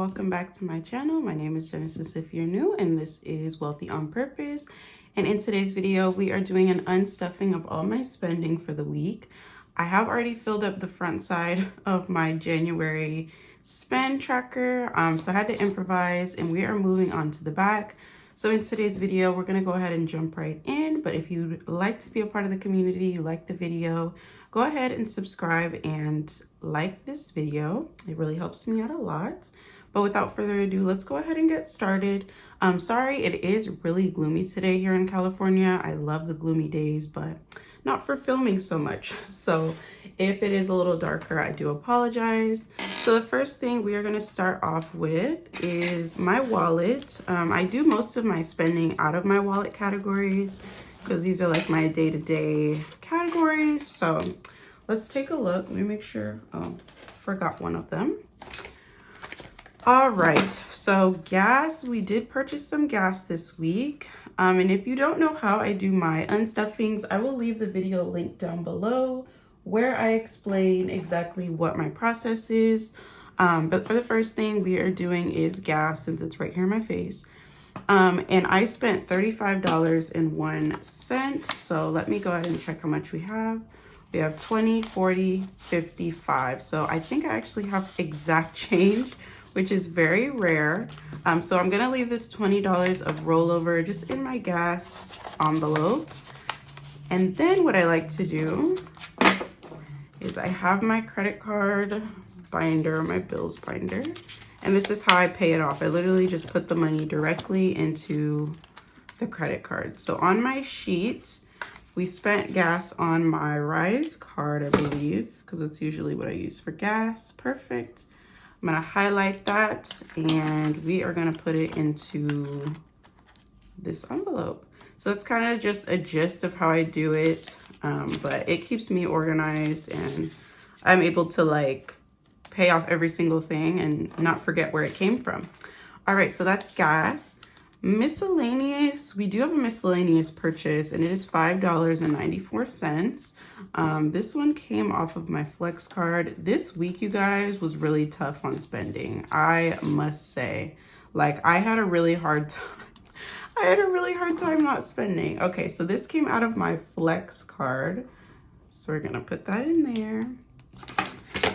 welcome back to my channel. My name is Genesis if you're new, and this is Wealthy on Purpose. And in today's video, we are doing an unstuffing of all my spending for the week. I have already filled up the front side of my January spend tracker, so I had to improvise, and we are moving on to the back. So in today's video, we're gonna go ahead and jump right in. But if you'd like to be a part of the community, you like the video, go ahead and subscribe and like this video. It really helps me out a lot. But without further ado, let's go ahead and get started. Sorry, it is really gloomy today here in California. I love the gloomy days, but not for filming so much. So if it is a little darker, I do apologize. So the first thing we are going to start off with is my wallet. I do most of my spending out of my wallet categories because these are like my day-to-day categories. So let's take a look. Let me make sure. Oh, forgot one of them. All right, so gas, we did purchase some gas this week. And if you don't know how I do my unstuffings, I will leave the video link down below where I explain exactly what my process is. But for the first thing we are doing is gas, since it's right here in my face. And I spent $35.01. So let me go ahead and check how much we have. We have 20, 40, 55. So I think I actually have exact change, which is very rare. So I'm gonna leave this $20 of rollover just in my gas envelope. And then what I like to do is I have my credit card binder, my bills binder, and this is how I pay it off. I literally just put the money directly into the credit card. So on my sheet, we spent gas on my Rise card, I believe, because it's usually what I use for gas. Perfect. I'm gonna highlight that, and we are gonna put it into this envelope. So it's kind of just a gist of how I do it, but it keeps me organized, and I'm able to like pay off every single thing and not forget where it came from. All right, so that's gas. Miscellaneous, we do have a miscellaneous purchase, and it is $5.94. This one came off of my Flex card. This week, you guys, was really tough on spending, I must say. Like, I had a really hard time. I had a really hard time not spending. Okay, so this came out of my Flex card, so we're gonna put that in there.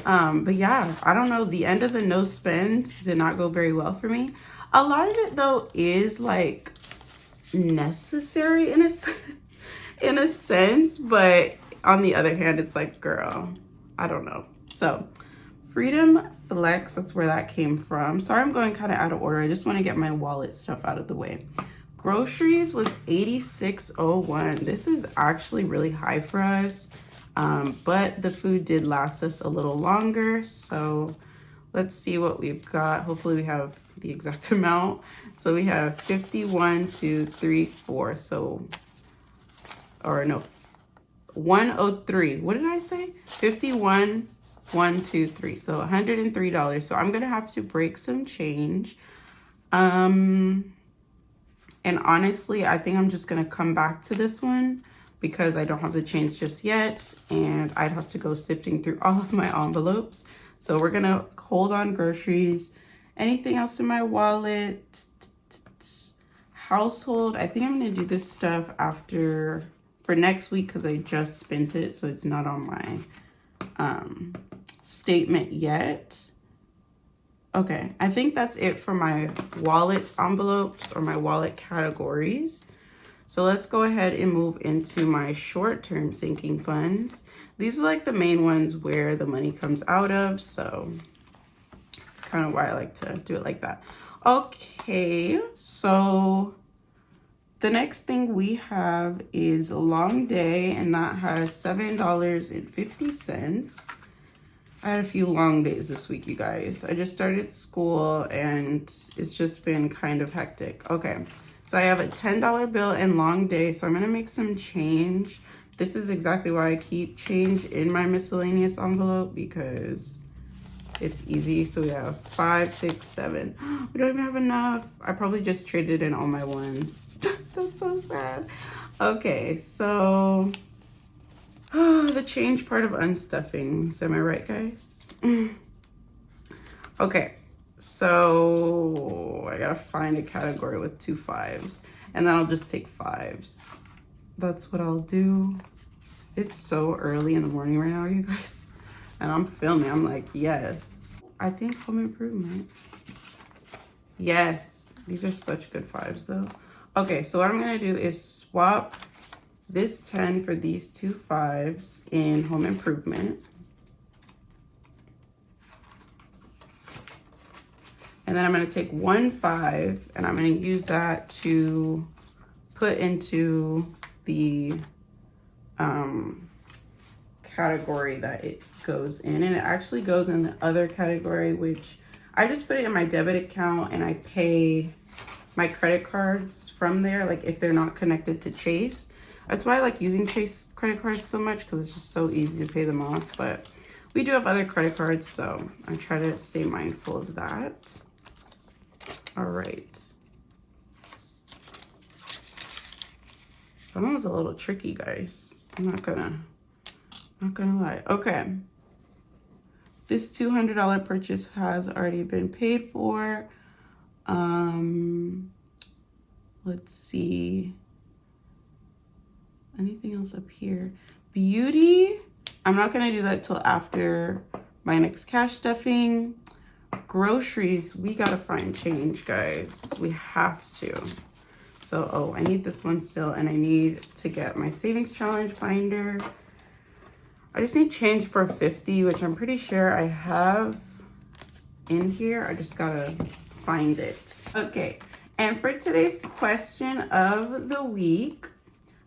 But yeah, I don't know, the end of the no spend did not go very well for me. A lot of it though is like necessary in a sense, but on the other hand, it's like, girl, I don't know. So Freedom Flex, that's where that came from. Sorry, I'm going kind of out of order. I just want to get my wallet stuff out of the way. Groceries was $86.01. This is actually really high for us, but the food did last us a little longer. So let's see what we've got. Hopefully we have the exact amount. So we have 51, 2, 3, 4. So, or no, 103. What did I say? 51, 1, 2, 3. So $103. So I'm gonna have to break some change. And honestly, I think I'm just gonna come back to this one because I don't have the change just yet, and I'd have to go sifting through all of my envelopes. So we're gonna hold on groceries. Anything else in my wallet? Household, I think I'm gonna do this stuff after, for next week, because I just spent it, so it's not on my statement yet. Okay, I think that's it for my wallet envelopes or my wallet categories. So let's go ahead and move into my short-term sinking funds. These are like the main ones where the money comes out of, so it's kind of why I like to do it like that. Okay, so the next thing we have is a long day, and that has $7.50. I had a few long days this week, you guys. I just started school, and it's just been kind of hectic. Okay, so I have a $10 bill and long day, so I'm gonna make some change. This is exactly why I keep change in my miscellaneous envelope, because it's easy. So we have 5, 6, 7. We don't even have enough. I probably just traded in all my ones. That's so sad. Okay, so the change part of unstuffing. Am I right, guys? Okay, So I gotta find a category with 2 5s, and then I'll just take 5s. That's what I'll do. It's so early in the morning right now, you guys, and I'm filming. I'm like, yes. I think home improvement. Yes, these are such good 5s though. Okay, so what I'm gonna do is swap this 10 for these 2 5s in home improvement. And then I'm gonna take 1 5 and I'm gonna use that to put into the category that it goes in. And it actually goes in the other category, which I just put it in my debit account and I pay my credit cards from there, like if they're not connected to Chase. That's why I like using Chase credit cards so much, because it's just so easy to pay them off. But we do have other credit cards, so I try to stay mindful of that. All right. That one was a little tricky, guys. I'm not gonna lie. Okay. This $200 purchase has already been paid for. Let's see. Anything else up here? Beauty. I'm not gonna do that till after my next cash stuffing. Groceries, we gotta find change, guys. We have to. So, oh, I need this one still, and I need to get my savings challenge binder. I just need change for 50, which I'm pretty sure I have in here. I just gotta find it. Okay, and for today's question of the week,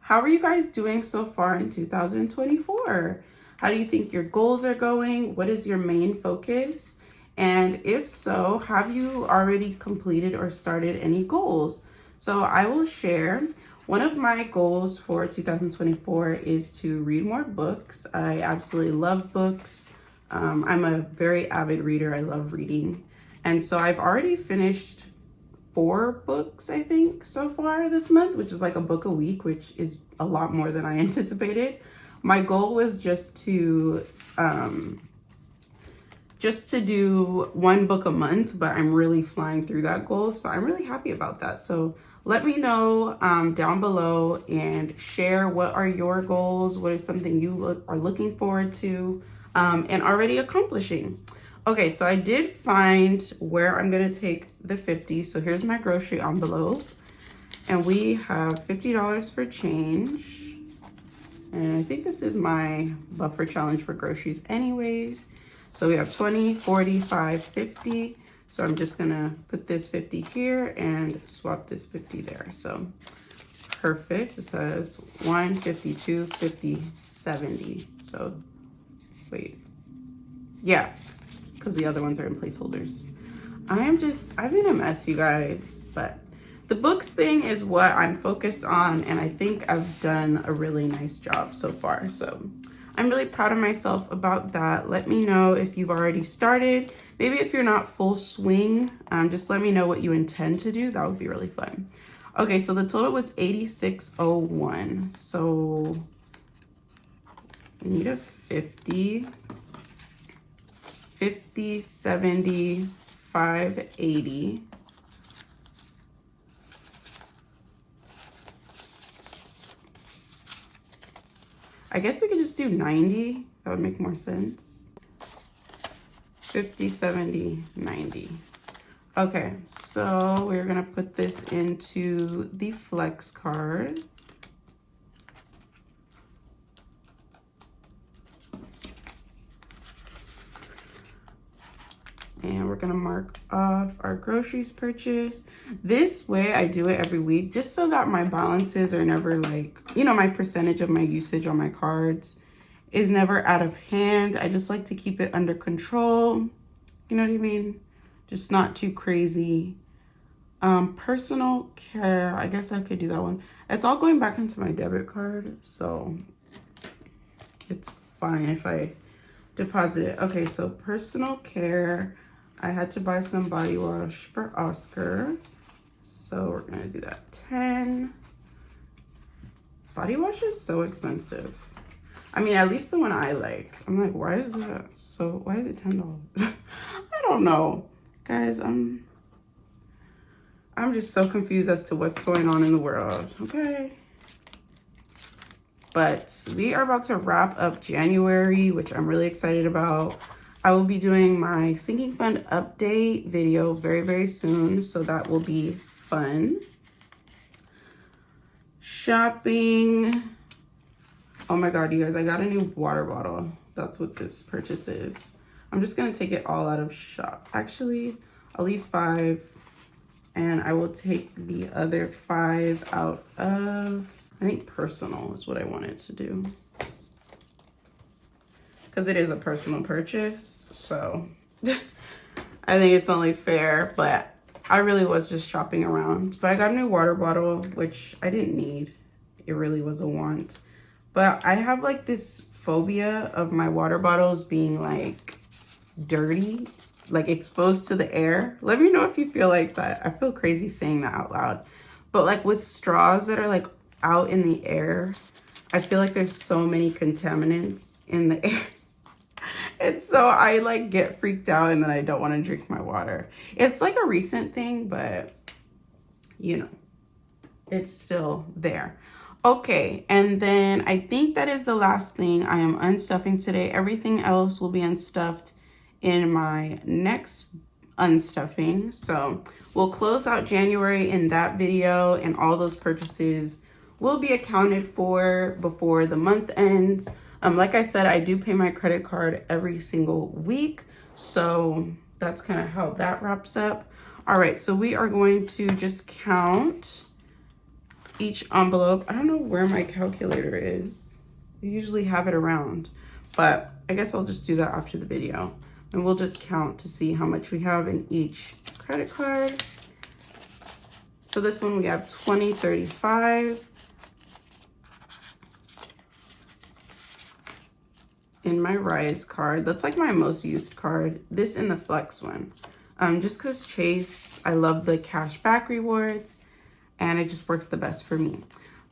how are you guys doing so far in 2024? How do you think your goals are going? What is your main focus? And if so, have you already completed or started any goals? So I will share. One of my goals for 2024 is to read more books. I absolutely love books. I'm a very avid reader. I love reading. And so I've already finished 4 books, I think, so far this month, which is like a book a week, which is a lot more than I anticipated. My goal was just to do 1 book a month, but I'm really flying through that goal. So I'm really happy about that. So let me know down below and share what are your goals, what is something you are looking forward to and already accomplishing. Okay, so I did find where I'm gonna take the 50. So here's my grocery envelope, and we have $50 for change. And I think this is my buffer challenge for groceries anyways. So we have 20, 45, 50. So I'm just gonna put this 50 here and swap this 50 there. So perfect. It says 1, 52, 50, 70. So wait, yeah, because the other ones are in placeholders. I've been a mess, you guys, but the books thing is what I'm focused on, and I think I've done a really nice job so far. So I'm really proud of myself about that. Let me know if you've already started. Maybe if you're not full swing, just let me know what you intend to do. That would be really fun. Okay, so the total was 8601. So I need a 50, 50, 70, 580. I guess we could just do 90. That would make more sense. 50, 70, 90. Okay, so we're gonna put this into the flex card. And we're gonna mark off our groceries purchase. This way I do it every week, just so that my balances are never like, you know, my percentage of my usage on my cards is never out of hand. I just like to keep it under control. You know what I mean? Just not too crazy. Personal care, I guess I could do that one. It's all going back into my debit card, so it's fine if I deposit it. Okay, so personal care, I had to buy some body wash for Oscar, so we're gonna do that. 10. Body wash is so expensive. I mean, at least the one I like. I'm like, why is it $10? I don't know. Guys, I'm just so confused as to what's going on in the world, okay? But we are about to wrap up January, which I'm really excited about. I will be doing my sinking fund update video very, very soon, so that will be fun. Shopping. Oh my God, you guys, I got a new water bottle. That's what this purchase is. I'm just gonna take it all out of shop. Actually, I'll leave 5 and I will take the other 5 out of, I think personal is what I wanted to do. Because it is a personal purchase, so I think it's only fair, but I really was just shopping around. But I got a new water bottle, which I didn't need. It really was a want. But I have like this phobia of my water bottles being like dirty, like exposed to the air. Let me know if you feel like that. I feel crazy saying that out loud. But like with straws that are like out in the air, I feel like there's so many contaminants in the air. And so I like get freaked out and then I don't want to drink my water. It's like a recent thing, but you know, it's still there. Okay, and then I think that is the last thing I am unstuffing today. Everything else will be unstuffed in my next unstuffing. So we'll close out January in that video, and all those purchases will be accounted for before the month ends. Like I said, I do pay my credit card every single week, so that's kind of how that wraps up. All right, so we are going to just count each envelope. I don't know where my calculator is. I usually have it around, but I guess I'll just do that after the video. And we'll just count to see how much we have in each credit card. So this one we have 20, 35. In my Rise card, that's like my most used card. This in the Flex one. Just because Chase, I love the cash back rewards and it just works the best for me.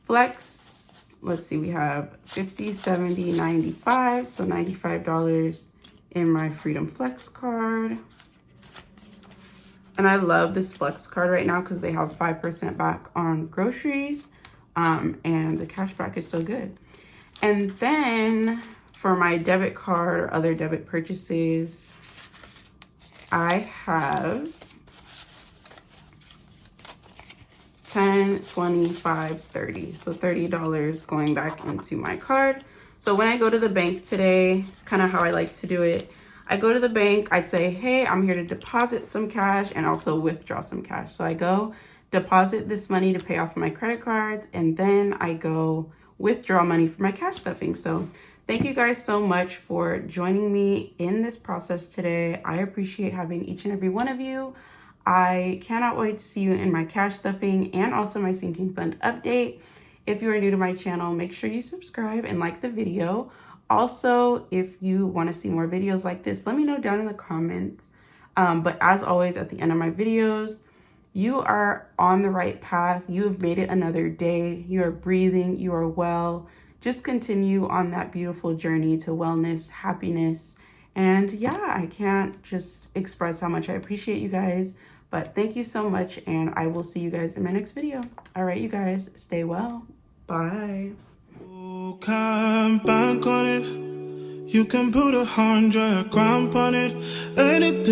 Flex, let's see, we have 50, 70, 95. So $95 in my Freedom Flex card. And I love this Flex card right now because they have 5% back on groceries. And the cash back is so good. And then for my debit card or other debit purchases, I have 10, 25, 30. So $30 going back into my card. So when I go to the bank today, it's kind of how I like to do it. I go to the bank, I'd say, hey, I'm here to deposit some cash and also withdraw some cash. So I go deposit this money to pay off my credit cards, and then I go withdraw money for my cash stuffing. So thank you guys so much for joining me in this process today. I appreciate having each and every one of you. I cannot wait to see you in my cash stuffing and also my sinking fund update. If you are new to my channel, make sure you subscribe and like the video. Also, if you want to see more videos like this, let me know down in the comments. But as always, at the end of my videos, you are on the right path. You have made it another day. You are breathing. You are well. Just continue on that beautiful journey to wellness, happiness. And yeah, I can't just express how much I appreciate you guys. But thank you so much, and I will see you guys in my next video. All right, you guys, stay well. Bye. You can bank on it. You can put 100 grand on it. Anything.